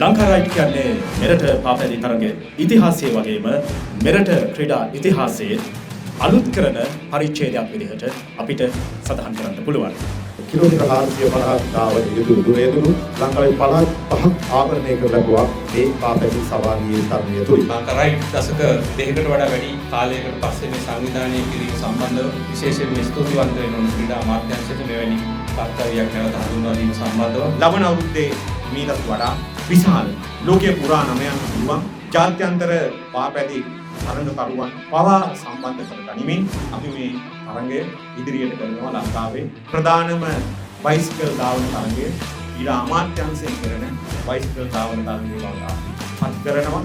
ලංකාරයිට් කියන්නේ මෙරට පාපැදි තරගයේ ඉතිහාසයේ වගේම මෙරට ක්‍රීඩා ඉතිහාසයේ අලුත් කරන පරිච්ඡේදයක් විදිහට අපිට සඳහන් කරන්න පුළුවන්. කිලෝමීටර් 450ක් ගාවට යුතුරු දුරේදුරු ලංකාවේ පළාත් පහක් ආවරණය කර ලැබුවා මේ පාපැදි සවාරියේ තරණය තුලින්. ලංකාරයිට් දශක දෙකකට වඩා වැඩි කාලයකට පස්සේ මේ සංවිධානය කිරීම සම්බන්ධව විශේෂයෙන්ම ස්තුතිවන්ත වෙනවා ක්‍රීඩා අමාත්‍යාංශයට මෙවැනි කර්තව්‍යයක් නැවත හඳුන්වා දීම සම්බන්ධව. ලබන අවුරුද්දේ මීටත් වඩා විශාල ලෝකයේ පුරා නමයන් පුළුවන් ජාත්‍යන්තර පාපැදි තරඟකරුවන් පවා සම්බන්ධ කර ගනිමින් අපි මේ තරඟය ඉදිරියට කරනවා. ලංකාවේ ප්‍රධානම බයිසිකල් ධාවන තරඟය ඊට අමාත්‍යාංශයෙන් කරන බයිසිකල් ධාවන තරඟය බවට පත් කරනවා.